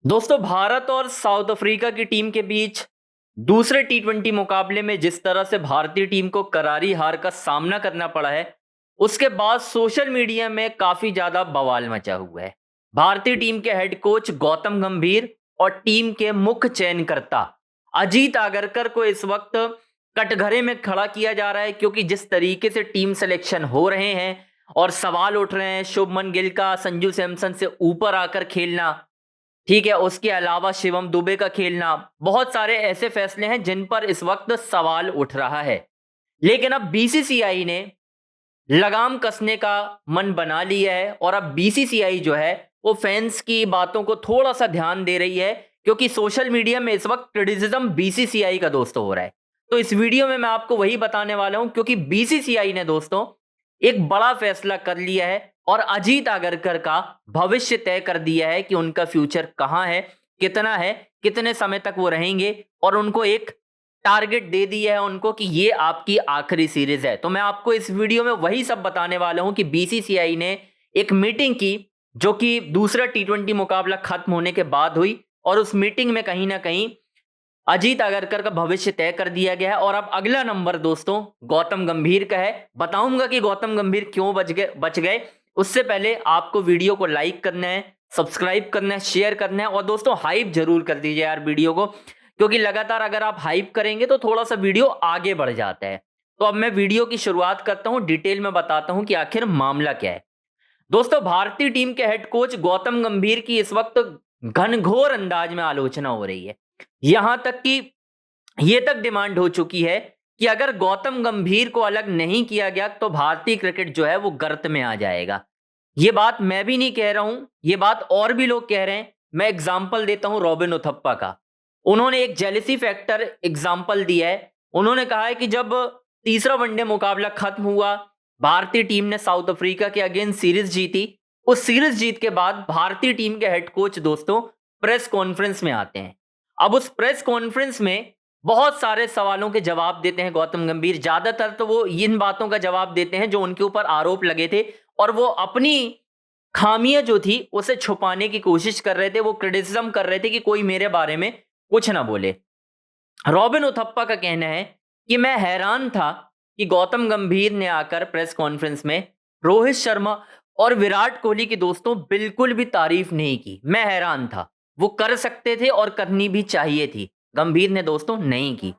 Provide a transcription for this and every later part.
दोस्तों, भारत और south Africa की टीम के बीच दूसरे टी20 मुकाबले में जिस तरह से भारतीय टीम को करारी हार का सामना करना पड़ा है, उसके बाद सोशल मीडिया में काफी ज्यादा बवाल मचा हुआ है। भारतीय टीम के हेड कोच गौतम गंभीर और टीम के मुख्य चयनकर्ता अजीत आगरकर को इस वक्त कटघरे में खड़ा किया जा रहा है, क्योंकि जिस तरीके से टीम सिलेक्शन हो रहे हैं और सवाल उठ रहे हैं शुभमन गिल का संजू सैमसन से ऊपर आकर खेलना, ठीक है, उसके अलावा शिवम दुबे का खेलना, बहुत सारे ऐसे फैसले हैं जिन पर इस वक्त सवाल उठ रहा है। लेकिन अब बीसीसीआई ने लगाम कसने का मन बना लिया है और अब बीसीसीआई जो है वो फैंस की बातों को थोड़ा सा ध्यान दे रही है, क्योंकि सोशल मीडिया में इस वक्त क्रिटिसिज्म बीसीसीआई का दोस्तों हो रहा है। तो इस वीडियो में मैं आपको वही बताने वाला हूं, क्योंकि बीसीसीआई ने दोस्तों एक बड़ा फैसला कर लिया है और अजीत आगरकर का भविष्य तय कर दिया है कि उनका फ्यूचर कहां है, कितना है, कितने समय तक वो रहेंगे, और उनको एक टारगेट दे दिया है उनको कि ये आपकी आखिरी सीरीज है। तो मैं आपको इस वीडियो में वही सब बताने वाला हूं कि बीसीसीआई ने एक मीटिंग की, जो कि दूसरा टी20 मुकाबला खत्म होने के बाद हुई, और उस मीटिंग में कहीं ना कहीं अजीत आगरकर का भविष्य तय कर दिया गया है। और अब अगला नंबर दोस्तों गौतम गंभीर का है। बताऊंगा कि गौतम गंभीर क्यों बच गए। उससे पहले आपको वीडियो को लाइक करना है, सब्सक्राइब करना है, शेयर करना है, और दोस्तों हाइप जरूर कर दीजिए यार वीडियो को, क्योंकि लगातार अगर आप हाइप करेंगे तो थोड़ा सा वीडियो आगे बढ़ जाता है। तो अब मैं वीडियो की शुरुआत करता हूं, डिटेल में बताता हूं कि आखिर मामला क्या है। दोस्तों, भारतीय टीम के हेड कोच गौतम गंभीर की इस वक्त घनघोर अंदाज में आलोचना हो रही है। यहां तक कि यह तक डिमांड हो चुकी है कि अगर गौतम गंभीर को अलग नहीं किया गया तो भारतीय क्रिकेट जो है वो गर्त में आ जाएगा। ये बात मैं भी नहीं कह रहा हूं, ये बात और भी लोग कह रहे हैं। मैं एग्जांपल देता हूं रॉबिन उथप्पा का। उन्होंने एक जेलिसी फैक्टर एग्जांपल दिया है। उन्होंने कहा है कि जब तीसरा वनडे मुकाबला खत्म हुआ, भारतीय टीम ने साउथ अफ्रीका के अगेंस्ट सीरीज जीती। उस सीरीज जीत के बाद भारतीय टीम के हेड कोच दोस्तों प्रेस कॉन्फ्रेंस में आते हैं। अब उस प्रेस कॉन्फ्रेंस में बहुत सारे सवालों के जवाब देते हैं गौतम गंभीर। ज्यादातर तो वो इन बातों का जवाब देते हैं जो उनके ऊपर आरोप लगे थे, और वो अपनी खामियां जो थी उसे छुपाने की कोशिश कर रहे थे। वो क्रिटिसिज्म कर रहे थे कि कोई मेरे बारे में कुछ ना बोले। रॉबिन उथप्पा का कहना है कि मैं हैरान था कि गौतम गंभीर ने आकर प्रेस कॉन्फ्रेंस में रोहित शर्मा और विराट कोहली की दोस्तों बिल्कुल भी तारीफ नहीं की। मैं हैरान था, वो कर सकते थे और करनी भी चाहिए थी, गंभीर ने दोस्तों नहीं की।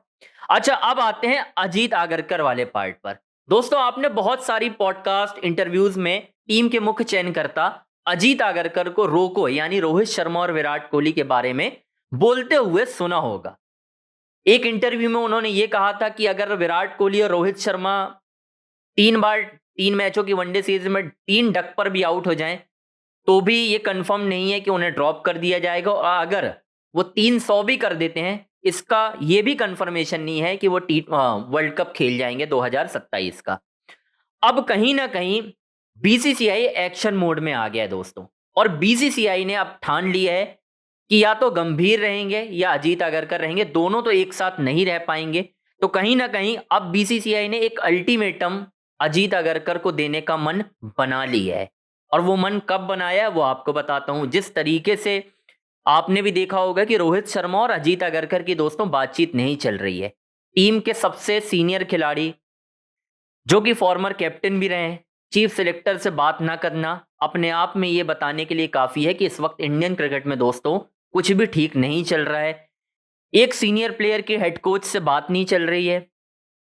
अच्छा, अब आते हैं अजीत आगरकर वाले पार्ट पर। दोस्तों, आपने बहुत सारी पॉडकास्ट इंटरव्यूज में टीम के मुख्य चयनकर्ता अजीत आगरकर को रोको यानी रोहित शर्मा और विराट कोहली के बारे में बोलते हुए सुना होगा। एक इंटरव्यू में उन्होंने ये कहा था कि अगर विराट कोहली और रोहित शर्मा 3 मैचों की वनडे सीरीज में 3 डक पर भी आउट हो जाएं, तो भी ये कंफर्म नहीं है कि उन्हें ड्रॉप कर दिया जाएगा, और अगर वो 300 भी कर देते हैं, इसका ये भी कंफर्मेशन नहीं है कि वो वर्ल्ड कप खेल जाएंगे 2027 का। अब कहीं ना कहीं बीसीसीआई एक्शन मोड में आ गया है दोस्तों, और बीसीसीआई ने अब ठान लिया है कि या तो गंभीर रहेंगे या अजीत आगरकर रहेंगे, दोनों तो एक साथ नहीं रह पाएंगे। तो कहीं ना कहीं अब बीसीसीआई ने एक अल्टीमेटम अजीत आगरकर को देने का मन बना लिया है। और वो मन कब बनाया है वो आपको बताता हूं। जिस तरीके से आपने भी देखा होगा कि रोहित शर्मा और अजीत आगरकर की दोस्तों बातचीत नहीं चल रही है। टीम के सबसे सीनियर खिलाड़ी जो कि फॉर्मर कैप्टन भी रहे हैं, चीफ सिलेक्टर से बात ना करना अपने आप में ये बताने के लिए काफी है कि इस वक्त इंडियन क्रिकेट में दोस्तों कुछ भी ठीक नहीं चल रहा है। एक सीनियर प्लेयर के हेड कोच से बात नहीं चल रही है,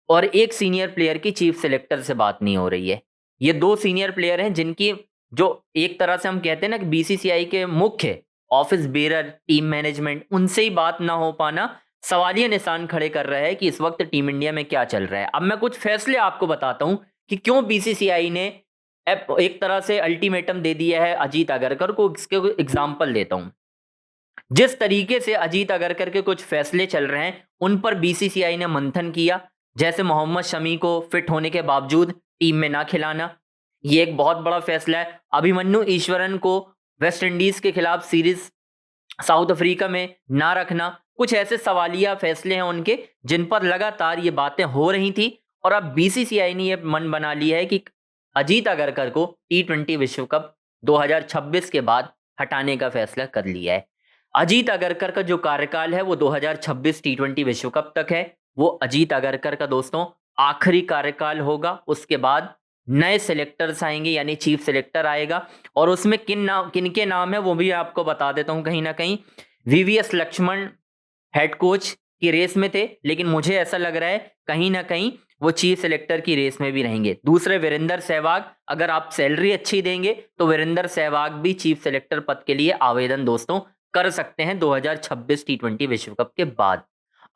और एक सीनियर प्लेयर की चीफ सिलेक्टर से बात नहीं हो रही है। ये दो सीनियर प्लेयर हैं जिनकी, जो एक तरह से हम कहते हैं ना कि बीसीसीआई के मुख्य ऑफिस बेरर टीम मैनेजमेंट, उनसे ही बात ना हो पाना सवालिया निशान खड़े कर रहा है कि इस वक्त टीम इंडिया में क्या चल रहा है। अब मैं कुछ फैसले आपको बताता हूं कि क्यों बीसीसीआई ने एक तरह से अल्टीमेटम दे दिया है अजीत आगरकर को। इसके एग्जाम्पल देता हूं। जिस तरीके से अजीत आगरकर के कुछ फैसले चल रहे हैं उन पर बीसीसीआई ने मंथन किया, जैसे मोहम्मद शमी को फिट होने के बावजूद टीम में ना खिलाना, ये एक बहुत बड़ा फैसला है। अभिमन्यु ईश्वरन को वेस्ट इंडीज के खिलाफ सीरीज साउथ अफ्रीका में ना रखना, कुछ ऐसे सवालिया फैसले हैं उनके जिन पर लगातार ये बातें हो रही थी। और अब बीसीसीआई ने यह मन बना लिया है कि अजीत आगरकर को टी20 विश्व कप 2026 के बाद हटाने का फैसला कर लिया है। अजीत अगरकर का जो कार्यकाल है वो 2026 टी20 विश्व कप तक है। वो अजीत अगरकर का दोस्तों आखिरी कार्यकाल होगा। उसके बाद नए सिलेक्टर्स आएंगे, यानी चीफ सिलेक्टर आएगा, और उसमें किन के नाम है वो भी आपको बता देता हूं। कहीं ना कहीं वीवीएस लक्ष्मण हेड कोच की रेस में थे, लेकिन मुझे ऐसा लग रहा है कहीं ना कहीं वो चीफ सिलेक्टर की रेस में भी रहेंगे। दूसरे वीरेंद्र सहवाग, अगर आप सैलरी अच्छी देंगे तो वीरेंद्र सहवाग भी चीफ सिलेक्टर पद के लिए आवेदन दोस्तों कर सकते हैं 2026 टी20 विश्व कप के बाद।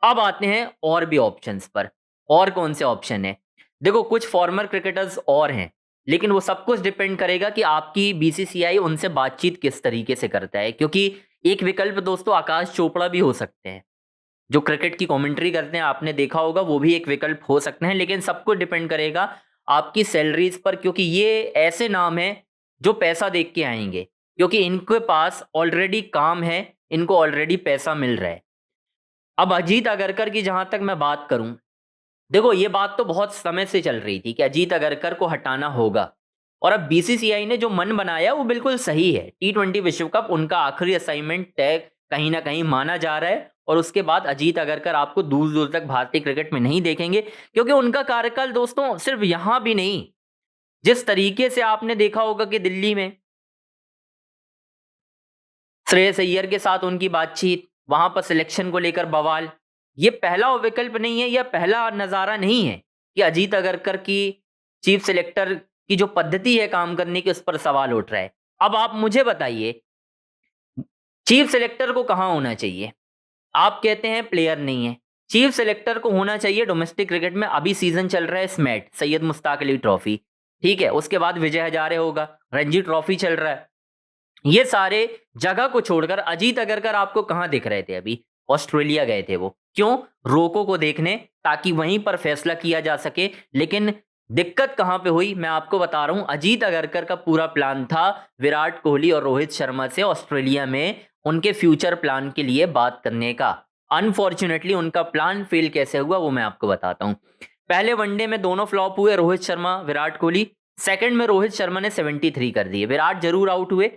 अब आते हैं और भी ऑप्शंस पर। और कौन से ऑप्शन है? देखो, कुछ फॉर्मर क्रिकेटर्स और हैं, लेकिन वो सब कुछ डिपेंड करेगा कि आपकी बीसीसीआई उनसे बातचीत किस तरीके से करता है। क्योंकि एक विकल्प दोस्तों आकाश चोपड़ा भी हो सकते हैं, जो क्रिकेट की कमेंट्री करते हैं, आपने देखा होगा, वो भी एक विकल्प हो सकते हैं। लेकिन सब कुछ डिपेंड करेगा आपकी सैलरीज पर, क्योंकि ये ऐसे नाम हैं जो पैसा देख के आएंगे, क्योंकि इनके पास ऑलरेडी काम है, इनको ऑलरेडी पैसा मिल रहा है। अब अजीत अगरकर की जहां तक मैं बात करूं, देखो ये बात तो बहुत समय से चल रही थी कि अजीत अगरकर को हटाना होगा, और अब बीसीसीआई ने जो मन बनाया वो बिल्कुल सही है। टी20 विश्व कप उनका आखिरी असाइनमेंट तय कहीं ना कहीं माना जा रहा है, और उसके बाद अजीत अगरकर आपको दूर दूर तक भारतीय क्रिकेट में नहीं देखेंगे, क्योंकि उनका कार्यकाल दोस्तों सिर्फ यहां भी नहीं, जिस तरीके से आपने देखा होगा कि दिल्ली में श्रेयस अय्यर के साथ उनकी बातचीत, वहां पर सिलेक्शन को लेकर बवाल, ये पहला विकल्प नहीं है, यह पहला नजारा नहीं है कि अजीत अगरकर की चीफ सिलेक्टर की जो पद्धति है काम करने की, उस पर सवाल उठ रहा है। अब आप मुझे बताइए, चीफ सिलेक्टर को कहां होना चाहिए? आप कहते हैं प्लेयर नहीं है। चीफ सिलेक्टर को होना चाहिए डोमेस्टिक क्रिकेट में। अभी सीजन चल रहा है स्मैट, सैयद मुश्ताक अली ट्रॉफी, ठीक है, उसके बाद विजय हजारे होगा, रणजी ट्रॉफी चल रहा है। ये सारे जगह को छोड़कर अजीत अगरकर आपको कहां दिख रहे थे? अभी ऑस्ट्रेलिया गए थे वो। क्यों? रोको को देखने, ताकि वहीं पर फैसला किया जा सके। लेकिन दिक्कत कहां पे हुई, मैं आपको बता रहा हूं। अजीत अगरकर का पूरा प्लान था विराट कोहली और रोहित शर्मा से ऑस्ट्रेलिया में उनके फ्यूचर प्लान के लिए बात करने का। अनफॉर्चुनेटली उनका प्लान फेल कैसे हुआ वो मैं आपको बताता हूं। पहले वनडे में दोनों फ्लॉप हुए, रोहित शर्मा विराट कोहली। सेकंड में रोहित शर्मा ने 73 कर दिए, विराट जरूर आउट हुए,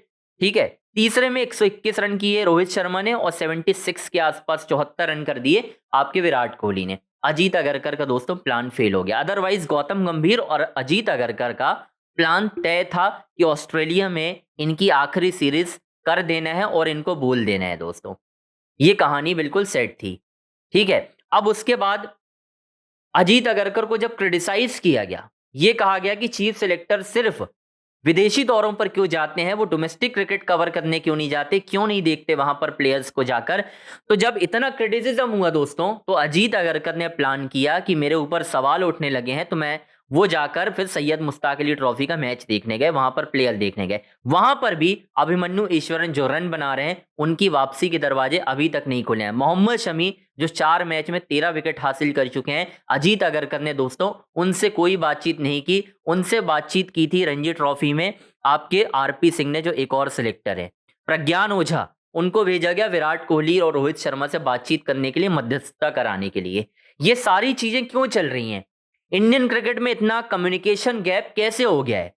ठीक है। तीसरे में 121 रन किए रोहित शर्मा ने, और 76 के आसपास 74 रन कर दिए आपके विराट कोहली ने। अजीत अगरकर का दोस्तों प्लान फेल हो गया। अदरवाइज गौतम गंभीर और अजीत अगरकर का प्लान तय था कि ऑस्ट्रेलिया में इनकी आखिरी सीरीज कर देना है और इनको बोल देना है दोस्तों। ये कहानी बिल्कुल सेट थी, ठीक है। अब उसके बाद अजीत अगरकर को जब क्रिटिसाइज किया गया, ये कहा गया कि चीफ सिलेक्टर सिर्फ विदेशी दौरों पर क्यों जाते हैं, वो डोमेस्टिक क्रिकेट कवर करने क्यों नहीं जाते, क्यों नहीं देखते वहां पर प्लेयर्स को जाकर। तो जब इतना क्रिटिसिज्म हुआ दोस्तों, तो अजीत अगरकर ने प्लान किया कि मेरे ऊपर सवाल उठने लगे हैं, तो मैं वो जाकर फिर सैयद मुश्ताक अली ट्रॉफी का मैच देखने गए, वहां पर प्लेयर देखने गए। वहां पर भी अभिमन्यु ईश्वरन जो रन बना रहे हैं, उनकी वापसी के दरवाजे अभी तक नहीं खुले हैं। मोहम्मद शमी जो 4 मैच में 13 विकेट हासिल कर चुके हैं, अजीत अगरकर ने दोस्तों उनसे कोई बातचीत नहीं की। उनसे बातचीत की थी रणजी ट्रॉफी में आपके आरपी सिंह ने, जो एक और सिलेक्टर है। प्रज्ञान ओझा, उनको भेजा गया विराट कोहली और रोहित शर्मा से बातचीत करने के लिए, मध्यस्थता कराने के लिए। ये सारी चीजें क्यों चल रही हैं? इंडियन क्रिकेट में इतना कम्युनिकेशन गैप कैसे हो गया है?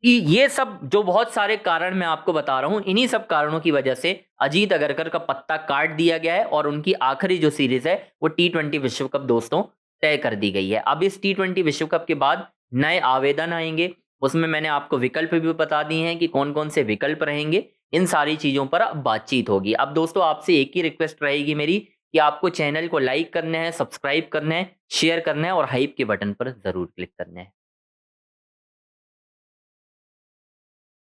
कि ये सब जो बहुत सारे कारण मैं आपको बता रहा हूं, इन्हीं सब कारणों की वजह से अजीत अगरकर का पत्ता काट दिया गया है, और उनकी आखिरी जो सीरीज है वो टी20 विश्व कप दोस्तों तय कर दी गई है। अब इस टी20 विश्व कप के बाद नए आवेदन आएंगे, उसमें मैंने आपको विकल्प भी बता दिए हैं कि कौन कौन से विकल्प रहेंगे। इन सारी चीजों पर अब बातचीत होगी। अब दोस्तों आपसे एक ही रिक्वेस्ट रहेगी मेरी कि आपको चैनल को लाइक करना है, सब्सक्राइब करना है, शेयर करना है, और हाइप के बटन पर जरूर क्लिक करना है।